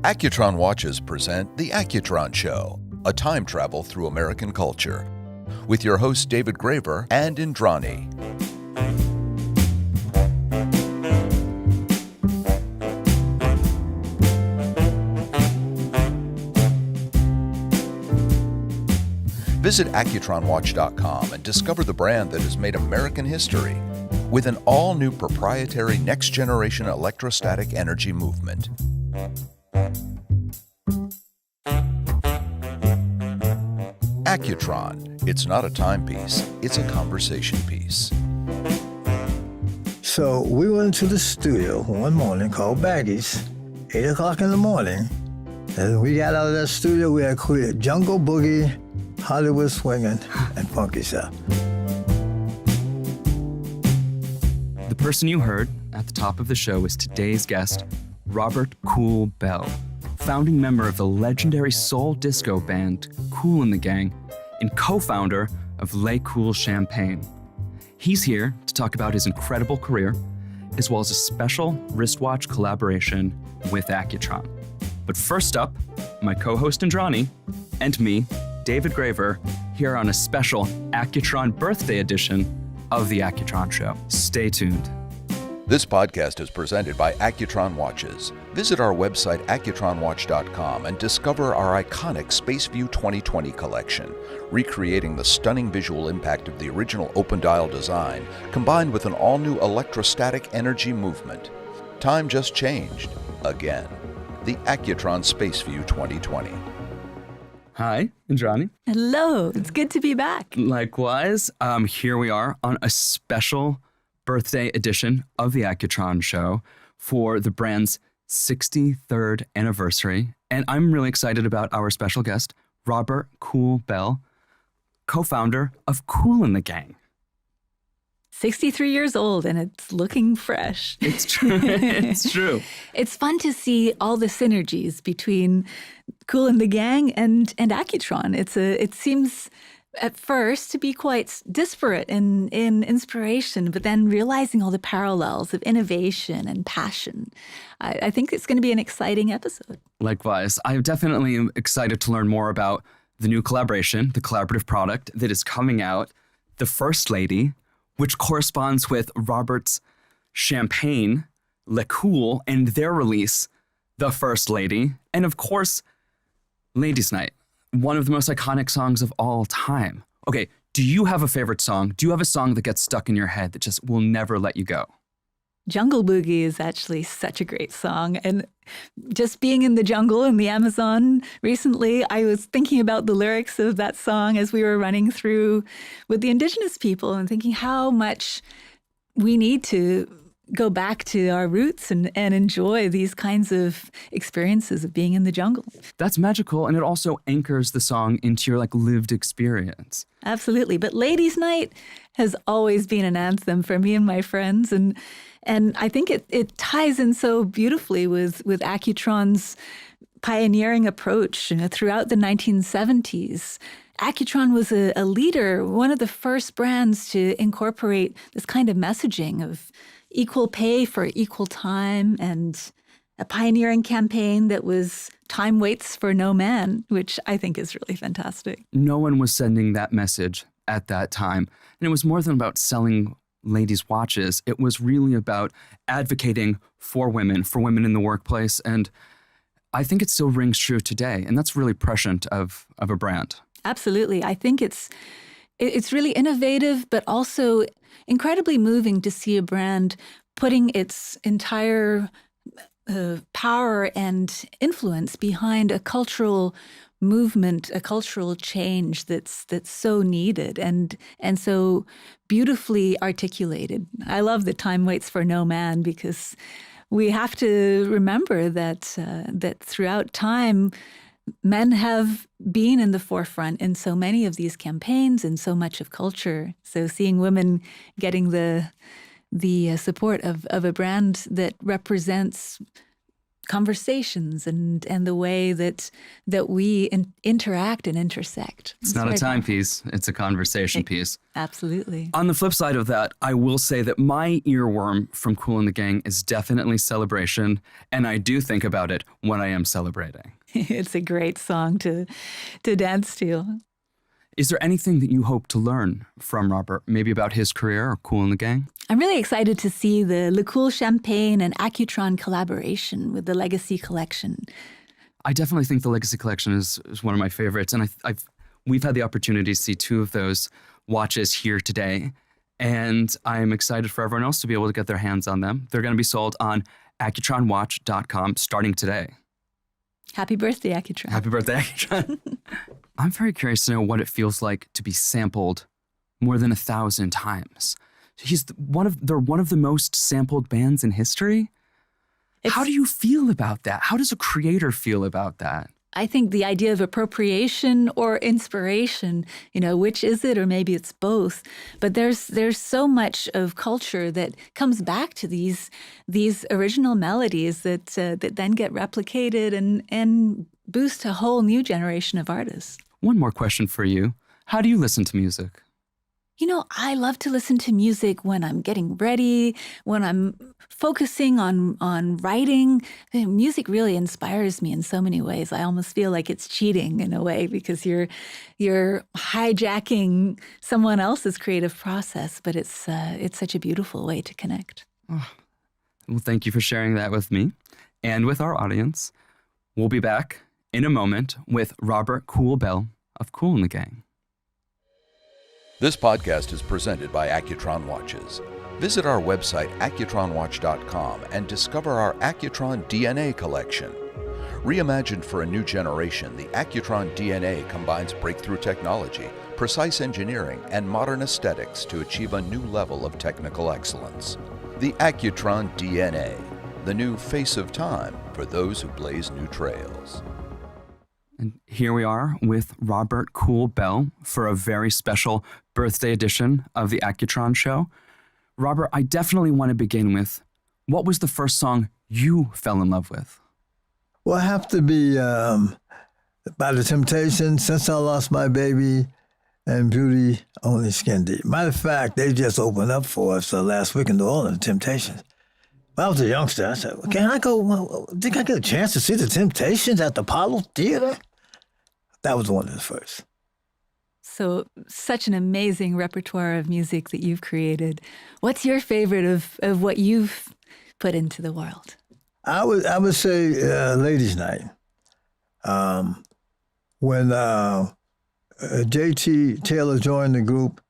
Accutron watches present The Accutron Show, a time travel through American culture, with your hosts David Graver and Indrani. Visit AccutronWatch.com and discover the brand that has made American history with an all-new proprietary next-generation electrostatic energy movement. Accutron. It's not a timepiece, it's a conversation piece. So we went to the studio one morning called Baggies, 8 o'clock in the morning. And we got out of that studio, we had quit Jungle Boogie, Hollywood Swinging, and Funky Stuff. The person you heard at the top of the show is today's guest, Robert Kool Bell, founding member of the legendary soul disco band Kool The Gang and co-founder of Le Kool Champagne. He's here to talk about his incredible career, as well as a special wristwatch collaboration with Accutron. But first up, my co-host Indrani and me, David Graver, here on a special Accutron birthday edition of The Accutron Show. Stay tuned. This podcast is presented by Accutron Watches. Visit our website, accutronwatch.com, and discover our iconic SpaceView 2020 collection, recreating the stunning visual impact of the original open dial design, combined with an all-new electrostatic energy movement. Time just changed. Again. The Accutron SpaceView 2020. Hi, Indrani. Hello, it's good to be back. Likewise, here we are on a special birthday edition of the Accutron Show for the brand's 63rd anniversary. And I'm really excited about our special guest, Robert Kool Bell, co-founder of Kool The Gang. 63 years old and it's looking fresh. It's true. It's true. It's fun to see all the synergies between Kool The Gang and Accutron. It seems at first to be quite disparate in inspiration, but then realizing all the parallels of innovation and passion. I think it's going to be an exciting episode. Likewise. I definitely am excited to learn more about the new collaboration, the collaborative product that is coming out, the First Lady, which corresponds with Robert's champagne, Le Kool, and their release, The First Lady, and of course, Ladies' Night, one of the most iconic songs of all time. Okay, do you have a favorite song? Do you have a song that gets stuck in your head that just will never let you go? Jungle Boogie is actually such a great song. And just being in the jungle in the Amazon recently, I was thinking about the lyrics of that song as we were running through with the indigenous people and thinking how much we need to go back to our roots and enjoy these kinds of experiences of being in the jungle. That's magical, and it also anchors the song into your lived experience. Absolutely. But Ladies' Night has always been an anthem for me and my friends, and I think it ties in so beautifully with Accutron's pioneering approach. Throughout the 1970s, Accutron was a leader, one of the first brands to incorporate this kind of messaging of equal pay for equal time, and a pioneering campaign that was time waits for no man, which I think is really fantastic. No one was sending that message at that time. And it was more than about selling ladies' watches. It was really about advocating for women in the workplace. And I think it still rings true today. And that's really prescient of a brand. Absolutely. I think it's really innovative, but also incredibly moving to see a brand putting its entire power and influence behind a cultural movement, a cultural change that's so needed and so beautifully articulated. I love the time waits for no man, because we have to remember that throughout time, men have been in the forefront in so many of these campaigns and so much of culture. So seeing women getting the support of a brand that represents conversations and the way that we interact and intersect. It's not a timepiece, it's a conversation piece. Absolutely. On the flip side of that, I will say that my earworm from Kool and the Gang is definitely Celebration, and I do think about it when I am celebrating. It's a great song to dance to. Is there anything that you hope to learn from Robert, maybe about his career or Kool and the Gang? I'm really excited to see the Le Cool Champagne and Accutron collaboration with the Legacy Collection. I definitely think the Legacy Collection is one of my favorites, and we've had the opportunity to see two of those watches here today, and I'm excited for everyone else to be able to get their hands on them. They're going to be sold on accutronwatch.com starting today. Happy birthday, Accutron. Happy birthday, Accutron. I'm very curious to know what it feels like to be sampled more than 1,000 times. They're one of the most sampled bands in history. How do you feel about that? How does a creator feel about that? I think the idea of appropriation or inspiration, which is it, or maybe it's both. But there's so much of culture that comes back to these original melodies that then get replicated and boost a whole new generation of artists. One more question for you. How do you listen to music? I love to listen to music when I'm getting ready, when I'm focusing on writing. Music really inspires me in so many ways. I almost feel like it's cheating in a way because you're hijacking someone else's creative process, but it's such a beautiful way to connect. Oh, well, thank you for sharing that with me and with our audience. We'll be back in a moment with Robert Kool Bell of Kool and the Gang. This podcast is presented by Accutron Watches. Visit our website, accutronwatch.com, and discover our Accutron DNA collection. Reimagined for a new generation, the Accutron DNA combines breakthrough technology, precise engineering, and modern aesthetics to achieve a new level of technical excellence. The Accutron DNA, the new face of time for those who blaze new trails. And here we are with Robert Kool Bell for a very special birthday edition of the Accutron Show. Robert, I definitely want to begin with, what was the first song you fell in love with? Well, it have to be by The Temptations, Since I Lost My Baby, and Beauty Only Skin Deep. Matter of fact, they just opened up for us last week in New Orleans, The Temptations. When I was a youngster, I said, can I go, think I get a chance to see The Temptations at the Apollo Theater? That was one of the first. So such an amazing repertoire of music that you've created. What's your favorite of what you've put into the world? I would say Ladies' Night. When J.T. Taylor joined the group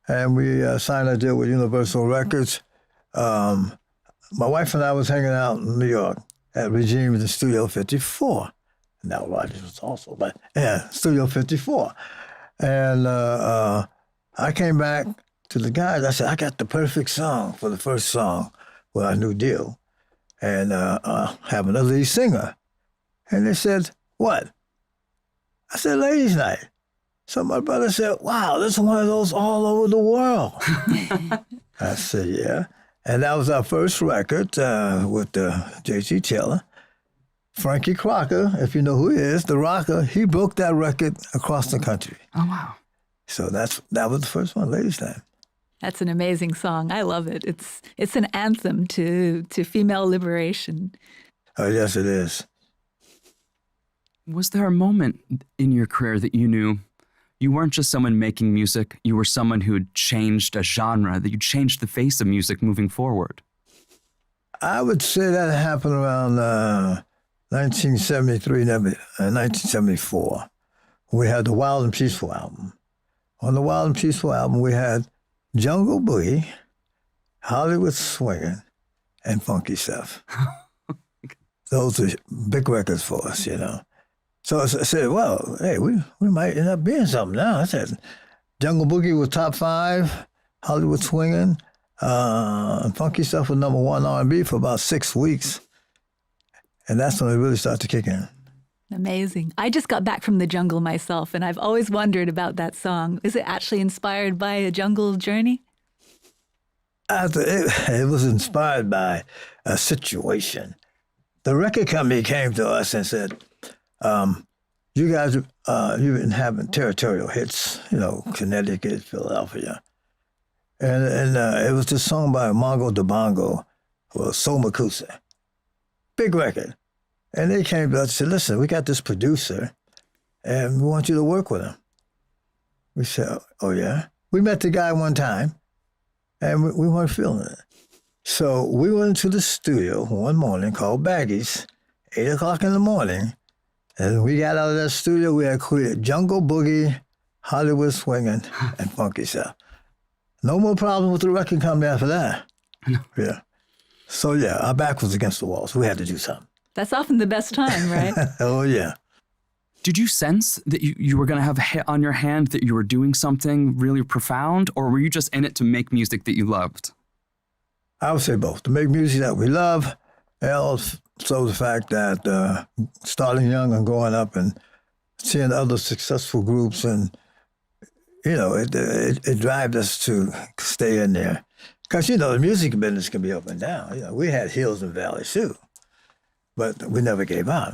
and we signed a deal with Universal Records, my wife and I was hanging out in New York at Regime in Studio 54. Now Rogers was also, but yeah, Studio 54. And I came back to the guys. I said, I got the perfect song for the first song with our new deal. And having a lead singer. And they said, what? I said, Ladies' Night. So my brother said, wow, this is one of those all over the world. I said, yeah. And that was our first record with J.T. Taylor. Frankie Crocker, if you know who he is, the rocker, he broke that record across the country. Oh, wow. So that was the first one, Ladies' Night. That's an amazing song. I love it. It's an anthem to female liberation. Oh, yes, it is. Was there a moment in your career that you knew you weren't just someone making music, you were someone who had changed a genre, that you changed the face of music moving forward? I would say that happened around 1973, 1974. We had the Wild and Peaceful album. On the Wild and Peaceful album, we had Jungle Boogie, Hollywood Swingin', and Funky Stuff. Those are big records for us, So I said, well, hey, we might end up being something now. I said, Jungle Boogie was top 5, Hollywood Swingin', and Funky Stuff was number 1 R&B for about 6 weeks. And that's when it really started to kick in. Amazing. I just got back from the jungle myself, and I've always wondered about that song. Is it actually inspired by a jungle journey? It was inspired by a situation. the record company came to us and said, you guys, you've been having territorial hits, Connecticut, Philadelphia. And it was this song by Mongo DeBongo, Soul Makusa. Big record. And they came to us and said, listen, we got this producer, and we want you to work with him. We said, oh, yeah? We met the guy one time, and we weren't feeling it. So we went into the studio one morning called Baggies, 8 o'clock in the morning, and we got out of that studio, we had created Jungle Boogie, Hollywood Swinging, and Funky Stuff. No more problem with the record company after that. Yeah. So, yeah, our back was against the wall, so we had to do something. That's often the best time, right? Oh, yeah. Did you sense that you were going to have a hit on your hand, that you were doing something really profound, or were you just in it to make music that you loved? I would say both. To make music that we love, and also the fact that starting young and growing up and seeing other successful groups, and, it drives us to stay in there. Because, the music business can be up and down. We had hills and valleys, too. But we never gave up,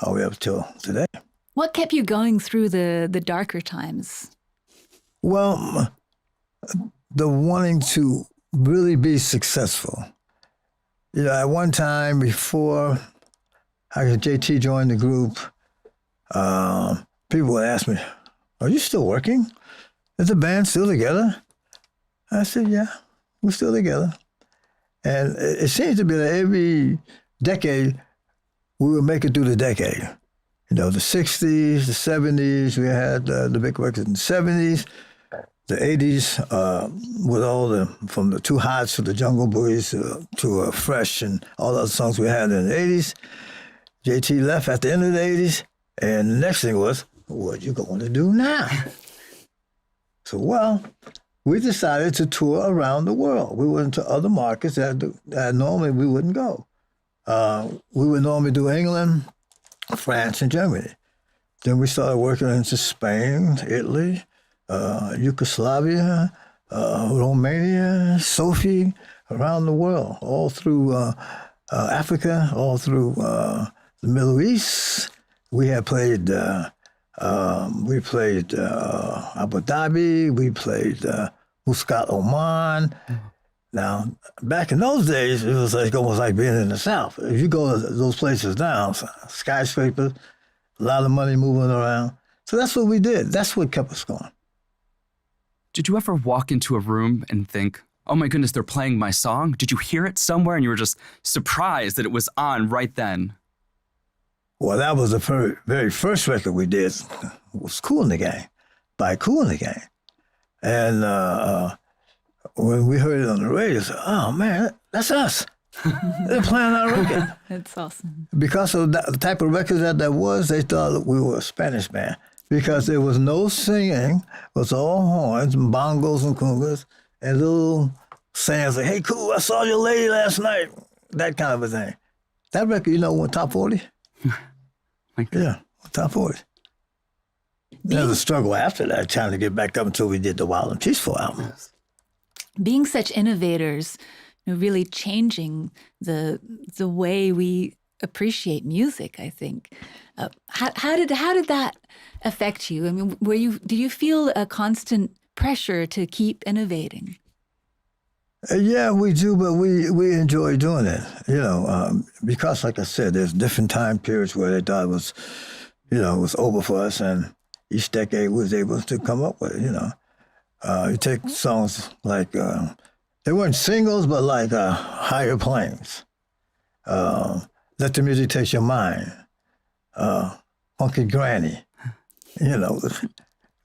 all the way up till today. What kept you going through the darker times? Well, the wanting to really be successful. At one time before JT joined the group, people would ask me, are you still working? Is the band still together? I said, yeah, we're still together. And it seems to be that every decade, we would make it through the decade. The 60s, the 70s, we had the big records in the 70s. The 80s, with all from the Too Hots to the Jungle Boogies to Fresh and all the other songs we had in the 80s. JT left at the end of the 80s, and the next thing was, what you going to do now? So, we decided to tour around the world. We went to other markets that normally we wouldn't go. We would normally do England, France, and Germany. Then we started working into Spain, Italy, Yugoslavia, Romania, Sophie, around the world, all through Africa, all through the Middle East. We had played, Abu Dhabi, we played Muscat, Oman. Now, back in those days, it was almost like being in the South. If you go to those places now, skyscrapers, a lot of money moving around. So that's what we did. That's what kept us going. Did you ever walk into a room and think, oh my goodness, they're playing my song? Did you hear it somewhere and you were just surprised that it was on right then? Well, that was the very first record we did. It was Kool The Gang, by Kool The Gang. And when we heard it on the radio, I said, oh man, that's us. They're playing our record. That's awesome. Because of the type of record that was, they thought we were a Spanish band. Because there was no singing, it was all horns and bongos and congas and little sayings like, hey, Kool, I saw your lady last night. That kind of a thing. That record, went top 40. Yeah, top 40. There was a struggle after that, trying to get back up until we did the Wild and Peaceful album. Being such innovators, really changing the way we appreciate music, I think. How did that affect you? I mean, did you feel a constant pressure to keep innovating? Yeah, we do, but we enjoy doing it. Because, like I said, there's different time periods where they thought it was, it was over for us, and each decade was able to come up with it. You take songs like they weren't singles, but like Higher Planes, Let the Music Take Your Mind, Funky Granny.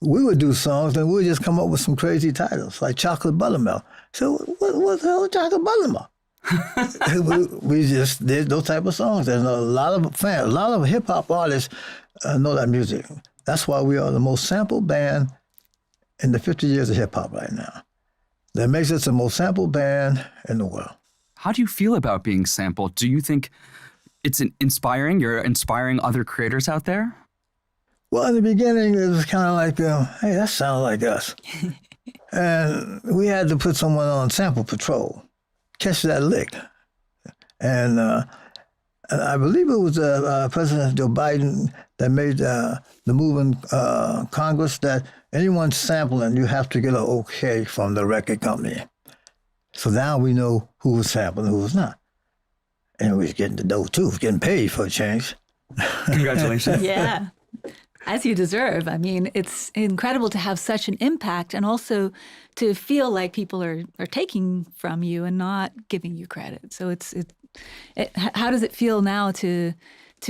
We would do songs and we would just come up with some crazy titles like Chocolate Buttermilk. So what the hell is Chocolate Buttermilk? we just did those type of songs. And a lot of fans, a lot of hip hop artists know that music. That's why we are the most sampled band in the 50 years of hip hop right now. That makes us the most sampled band in the world. How do you feel about being sampled? Do you think it's inspiring? You're inspiring other creators out there? Well, in the beginning, it was kind of like, hey, that sounds like us. And we had to put someone on sample patrol, catch that lick. And I believe it was President Joe Biden that made the move in Congress that anyone sampling, you have to get an okay from the record company. So now we know who was sampling and who was not. And we was getting the dough, too, getting paid for a change. Congratulations. Yeah, as you deserve. I mean, it's incredible to have such an impact and also to feel like people are taking from you and not giving you credit. So how does it feel now to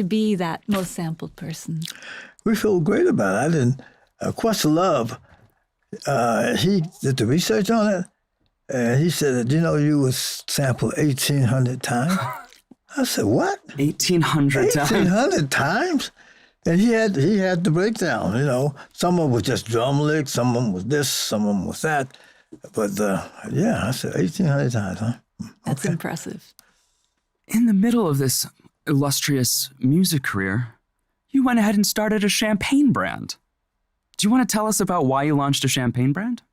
be that most sampled person? We feel great about it. Questlove, he did the research on it, and he said, you was sampled 1,800 times? I said, what? 1,800 times? 1,800 times? And he had the breakdown, Some of them was just drum licks, some of them was this, some of them was that. But, I said 1,800 times, huh? That's impressive. In the middle of this illustrious music career, you went ahead and started a champagne brand. Do you want to tell us about why you launched a champagne brand?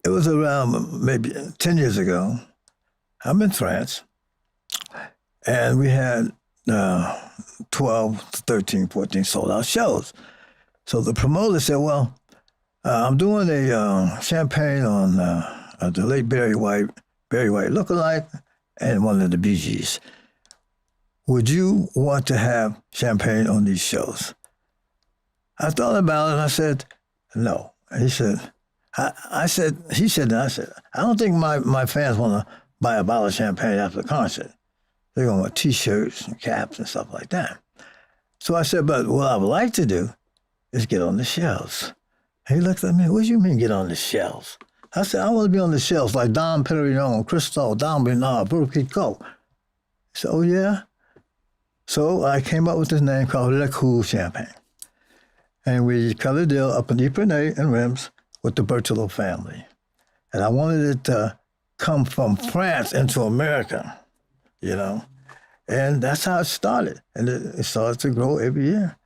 It was around maybe 10 years ago. I'm in France, and we had 12, 13, 14 sold-out shows. So the promoter said, well, I'm doing a champagne on the late Barry White lookalike and one of the Bee Gees. Would you want to have champagne on these shows? I thought about it, and I said, no. And he said, I said, I don't think my fans want to buy a bottle of champagne after the concert. They're going to want T-shirts and caps and stuff like that. So I said, but what I would like to do is get on the shelves. And he looked at me, what do you mean get on the shelves? I said, I want to be on the shelves like Dom Perignon, Cristal, Dom Bernard, Burkiko. He said, oh, yeah? So I came up with this name called Le Kool Champagne. And we cut a deal up in Ypernay and Reims with the Berthelot family. And I wanted it to come from France into America, And that's how it started. And it started to grow every year.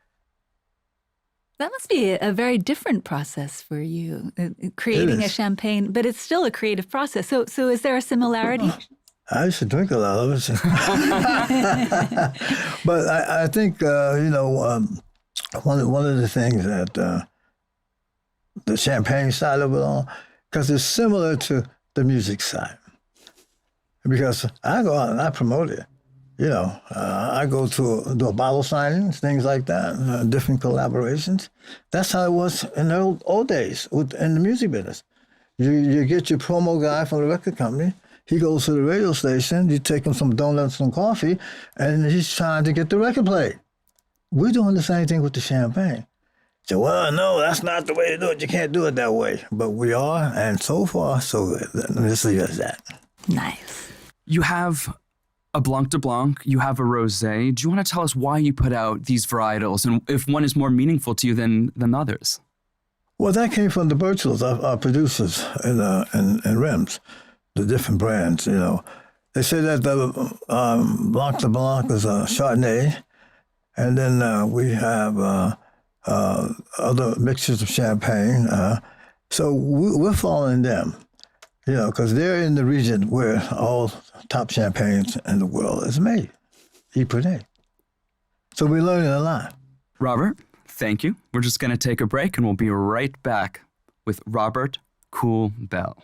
That must be a very different process for you, creating a champagne, but it's still a creative process. So is there a similarity? I used to drink a lot of it. But I think, one of the things that the champagne side of it all, because it's similar to the music side. Because I go out and I promote it. I go to do a bottle signings, things like that, different collaborations. That's how it was in the old days in the music business. You get your promo guy from the record company. He goes to the radio station. You take him some donuts and coffee, and he's trying to get the record played. We're doing the same thing with the champagne. So, well, no, that's not the way to do it. You can't do it that way. But we are, and so far, so good. Let's leave it at that. Nice. You have a Blanc de Blanc, you have a Rosé. Do you want to tell us why you put out these varietals and if one is more meaningful to you than others? Well, that came from the Berthelot's, our producers in Reims, the different brands, They say that the Blanc de Blanc is a Chardonnay, and then we have other mixtures of champagne. So we're following them, because they're in the region where all top champagnes in the world is made, Ypernay. So we're learning a lot. Robert, thank you. We're just going to take a break, and we'll be right back with Robert Kool Bell.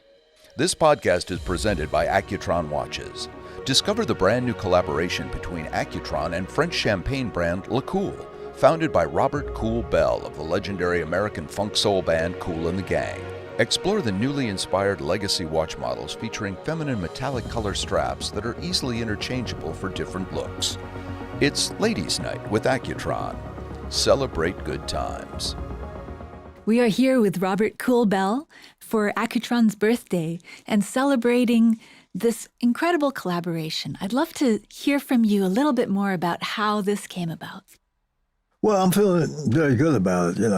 This podcast is presented by Accutron Watches. Discover the brand new collaboration between Accutron and French champagne brand Le Kool, founded by Robert Kool Bell of the legendary American funk soul band Kool and the Gang. Explore the newly inspired legacy watch models featuring feminine metallic color straps that are easily interchangeable for different looks. It's Ladies' Night with Accutron. Celebrate good times. We are here with Robert Kool Bell for Accutron's birthday and celebrating this incredible collaboration. I'd love to hear from you a little bit more about how this came about. Well, I'm feeling very good about it.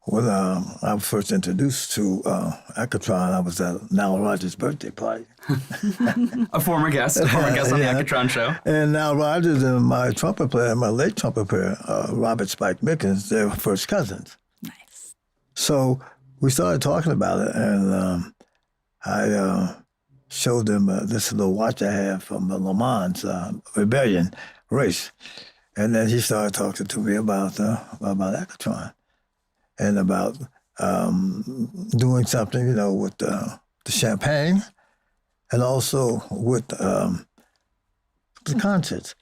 When I was first introduced to Accutron, I was at Nile Rodgers' birthday party. A former guest on the Accutron show. And Nile Rodgers and my trumpet player, my late trumpet player, Robert Spike Mickens, they were first cousins. Nice. So we started talking about it, and I showed him this little watch I have from the Le Mans Rebellion race. And then he started talking to me about Accutron and about doing something, with the champagne and also with the concerts.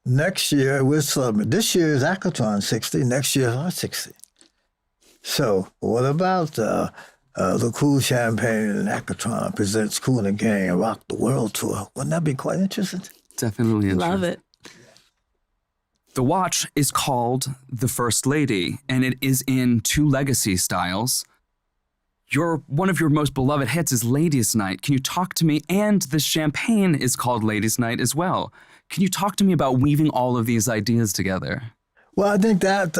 Next year, we're celebrating. This year is Accutron 60. Next year is our 60. So what about the Kool Champagne and Accutron presents Kool The Gang and Rock the World Tour? Wouldn't that be quite interesting? Definitely interesting. Love it. The watch is called the First Lady, and it is in two legacy styles. One of your most beloved hits is Ladies' Night. Can you talk to me? And the champagne is called Ladies' Night as well. Can you talk to me about weaving all of these ideas together? Well, I think that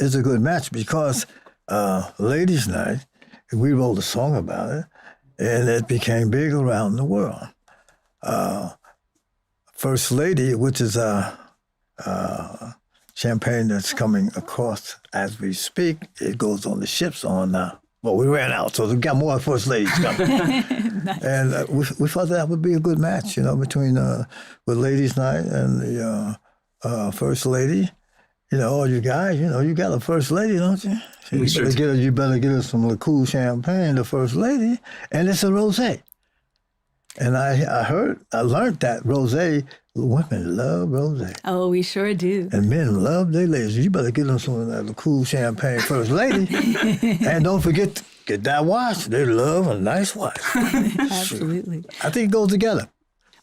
is a good match because Ladies' Night, we wrote a song about it, and it became big around the world. First Lady, which is champagne that's coming across as we speak, it goes on the ships on, we ran out, so we got more First Ladies coming. Nice. And we thought that would be a good match, between with Ladies' Night and the First Lady. All you guys, you got a First Lady, don't you? You better get us some Kool Champagne, the First Lady, and it's a rosé. And I learned that rosé, women love rosé. Oh, we sure do. And men love their ladies. You better get them some of that Kool Champagne First Lady. And don't forget to get that watch. They love a nice watch. Absolutely. I think it goes together.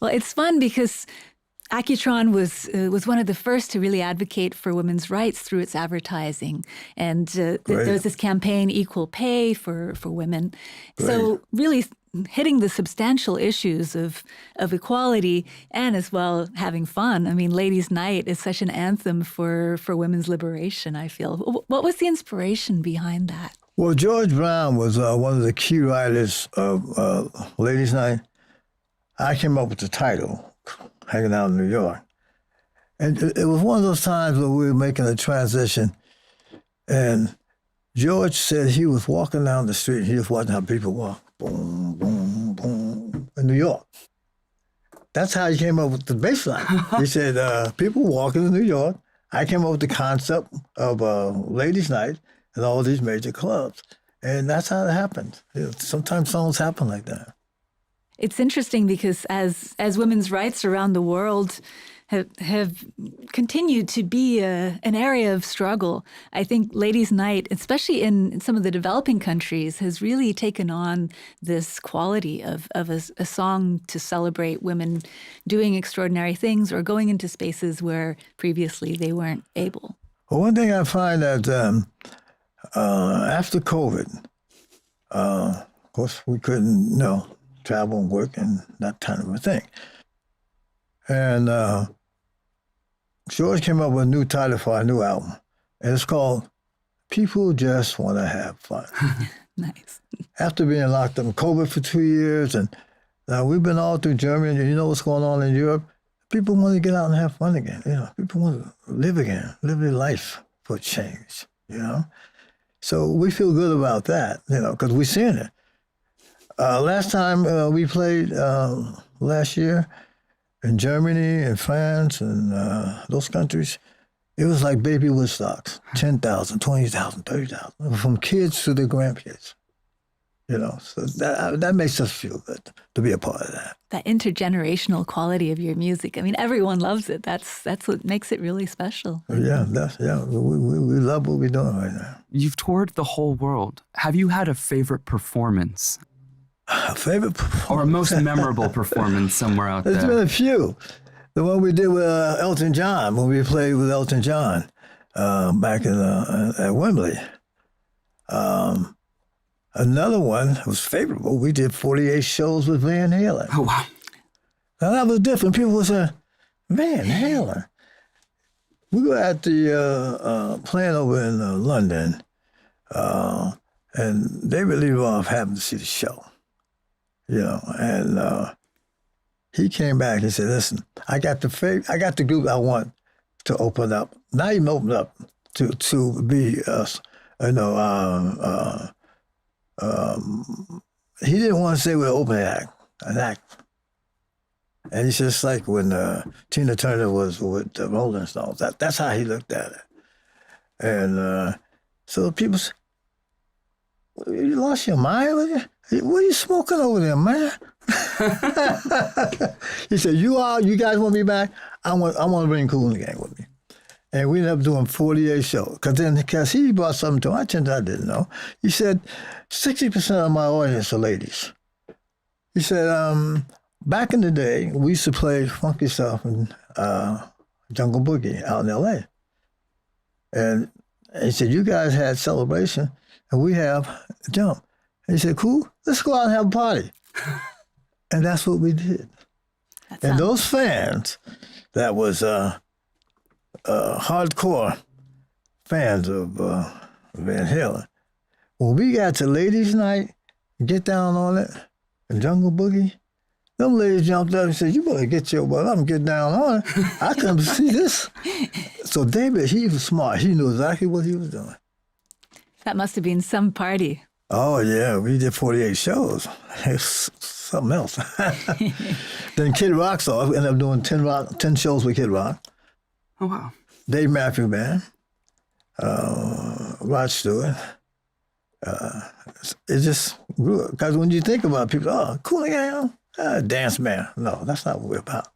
Well, it's fun because Accutron was one of the first to really advocate for women's rights through its advertising. And there was this campaign, Equal Pay for Women. Great. So really hitting the substantial issues of equality and as well having fun. I mean, Ladies' Night is such an anthem for women's liberation, I feel. What was the inspiration behind that? Well, George Brown was one of the key writers of Ladies' Night. I came up with the title, hanging out in New York. And it was one of those times where we were making a transition, and George said he was walking down the street, and he was watching how people walk. Boom, boom, boom, in New York. That's how he came up with the bass line. He said, people walking in New York. I came up with the concept of Ladies' Night and all these major clubs. And that's how it happened. Sometimes songs happen like that. It's interesting because as women's rights around the world have continued to be an area of struggle, I think Ladies' Night, especially in some of the developing countries, has really taken on this quality of a song to celebrate women doing extraordinary things or going into spaces where previously they weren't able. Well, one thing I find that after COVID, of course, we couldn't, travel and work and that kind of a thing. And George came up with a new title for our new album, and it's called People Just Want to Have Fun. Nice. After being locked up in COVID for 2 years, and we've been all through Germany, and you know what's going on in Europe, people want to get out and have fun again. People want to live again, live their life for a change, So we feel good about that, because we're seeing it. Last time we played last year in Germany and France and those countries, it was like baby Woodstocks, 10,000, 20,000, 30,000, from kids to their grandkids. So that makes us feel good to be a part of that. That intergenerational quality of your music. I mean, everyone loves it. That's what makes it really special. Yeah, we love what we're doing right now. You've toured the whole world. Have you had a favorite performance? A favorite performance? Or a most memorable performance somewhere out there? There's been a few. The one we did with Elton John, when we played with Elton John back at Wembley. Another one was favorable. We did 48 shows with Van Halen. Oh, wow. Now, that was different. People would say, Van Halen. We were at the playing over in London, and David Lee Roth happened to see the show. And he came back and said, listen, I got the group I want to open up, not even open up, to be, he didn't want to say we're open an act. And it's just like when Tina Turner was with the Rolling Stones. That's how he looked at it. And so people say, you lost your mind? What are you smoking over there, man? He said, you guys want me back? I want to bring Kool The Gang with me. And we ended up doing 48 shows. Because he brought something to my attention I didn't know. He said, 60% of my audience are ladies. He said, back in the day, we used to play funky stuff and Jungle Boogie out in L.A. And he said, you guys had Celebration, and we have Jump. And he said, cool, let's go out and have a party. And that's what we did. And those fans that was hardcore fans of Van Halen, when we got to Ladies' Night, Get Down on It, and Jungle Boogie, them ladies jumped up and said, you better get your butt up and get down on it. I couldn't see this. So David, he was smart. He knew exactly what he was doing. That must have been some party. Oh, yeah. We did 48 shows. It's something else. Then Kid Rock saw us. We ended up doing 10 shows with Kid Rock. Oh, wow. Dave Matthews Band. Rod Stewart. It just grew. Because when you think about people, Kool The Gang, dance band. No, that's not what we're about.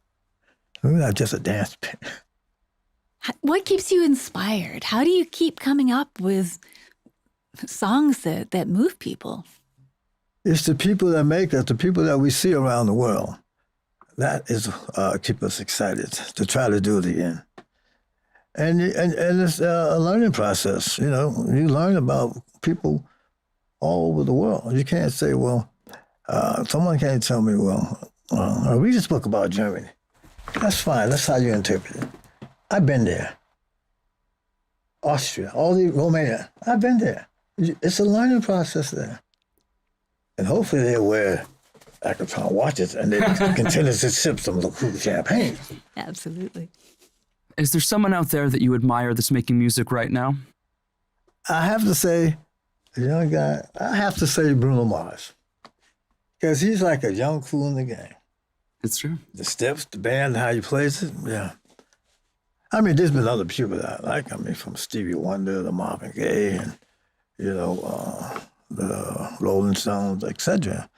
We're not just a dance band. What keeps you inspired? How do you keep coming up with songs that move people? It's the people that make us, the people that we see around the world. That is keep us excited to try to do it again. And it's a learning process. You know, you learn about people all over the world. You can't say, well, someone can't tell me, well, read this book about Germany. That's fine. That's how you interpret it. I've been there. Austria, Romania. I've been there. It's a learning process there. And hopefully they wear Accutron watches and they continue to sip some cool champagne. Absolutely. Is there someone out there that you admire that's making music right now? I have to say, a young guy, I have to say Bruno Mars. Because he's like a young Kool in the Gang. It's true. The steps, the band, how he plays it, yeah. I mean, there's been other people that I like. I mean, from Stevie Wonder to Marvin Gaye and, you know, the Rolling Stones, etc.,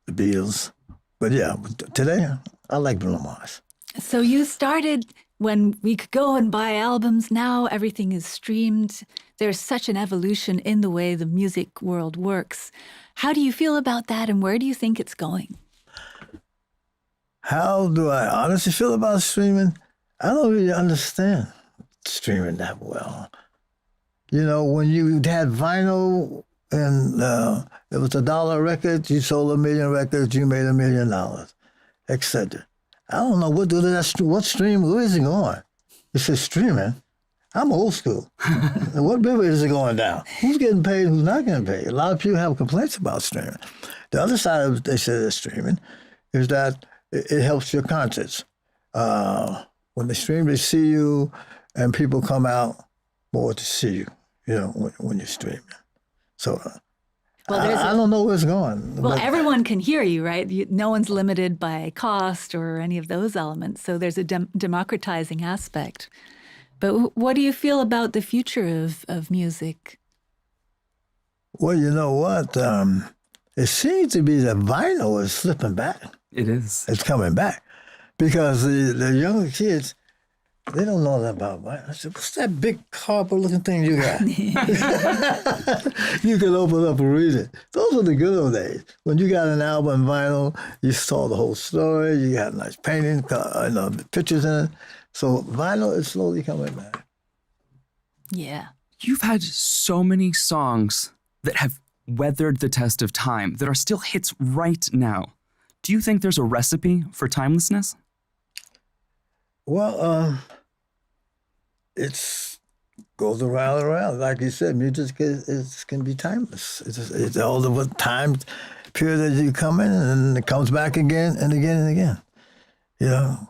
the Beatles. But yeah, today, I like Bruno Mars. So you started when we could go and buy albums. Now everything is streamed. There's such an evolution in the way the music world works. How do you feel about that, and where do you think it's going? How do I honestly feel about streaming? I don't really understand streaming that well. You know, when you had vinyl and it was $1 a record, you sold 1 million records, you made $1 million, etc. I don't know what stream, where is it going? It says streaming. I'm old school. What river is it going down? Who's getting paid, who's not getting paid? A lot of people have complaints about streaming. The other side of they say they're streaming is that it helps your concerts. When they stream, they see you, and people come out more to see you, you know, when you're streaming. So I don't know where it's going. Well, everyone can hear you, right? No one's limited by cost or any of those elements. So there's a democratizing aspect. But what do you feel about the future of music? Well, you know what? It seems to be that vinyl is slipping back. It is. It's coming back. Because the younger kids, they don't know that about vinyl. I said, what's that big cardboard-looking thing you got? You can open up and read it. Those are the good old days. When you got an album vinyl, you saw the whole story, you got nice painting, pictures in it. So vinyl is slowly coming back. Yeah. You've had so many songs that have weathered the test of time, that are still hits right now. Do you think there's a recipe for timelessness? Well, it's goes around and around. Like you said, music can be timeless. It's all the time period that you come in, and it comes back again and again and again. You know,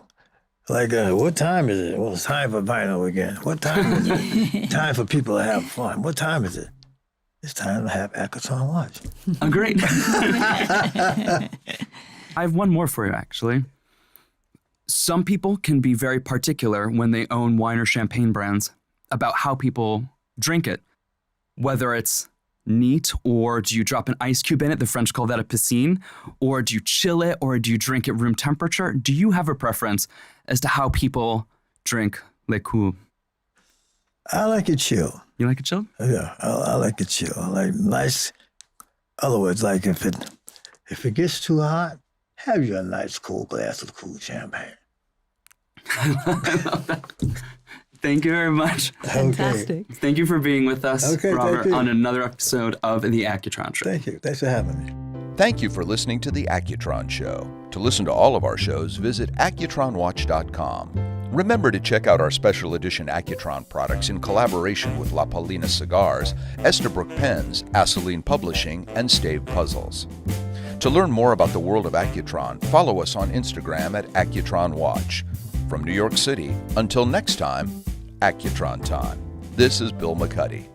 like what time is it? Well, it's time for vinyl again. What time is it? Time for people to have fun. What time is it? it's time to have Accutron watch. Great. I have one more for you, actually. Some people can be very particular when they own wine or champagne brands about how people drink it, whether it's neat, or do you drop an ice cube in it? The French call that a piscine. Or do you chill it, or do you drink it room temperature? Do you have a preference as to how people drink Le Kool? I like it chill. You like it chilled? Yeah, I like it chill. I like nice. Other words, like if it gets too hot, have you a nice cool glass of cool champagne. I love that. Thank you very much. Fantastic. Okay. Thank you for being with us, Okay, Robert, thank you. on another episode of The Accutron Show. Thank you. Thanks for having me. Thank you for listening to The Accutron Show. To listen to all of our shows, visit accutronwatch.com. Remember to check out our special edition Accutron products in collaboration with La Paulina Cigars, Estabrook Pens, Aceline Publishing, and Stave Puzzles. To learn more about the world of Accutron, follow us on Instagram at Accutron Watch. From New York City, until next time, Accutron time. This is Bill McCuddy.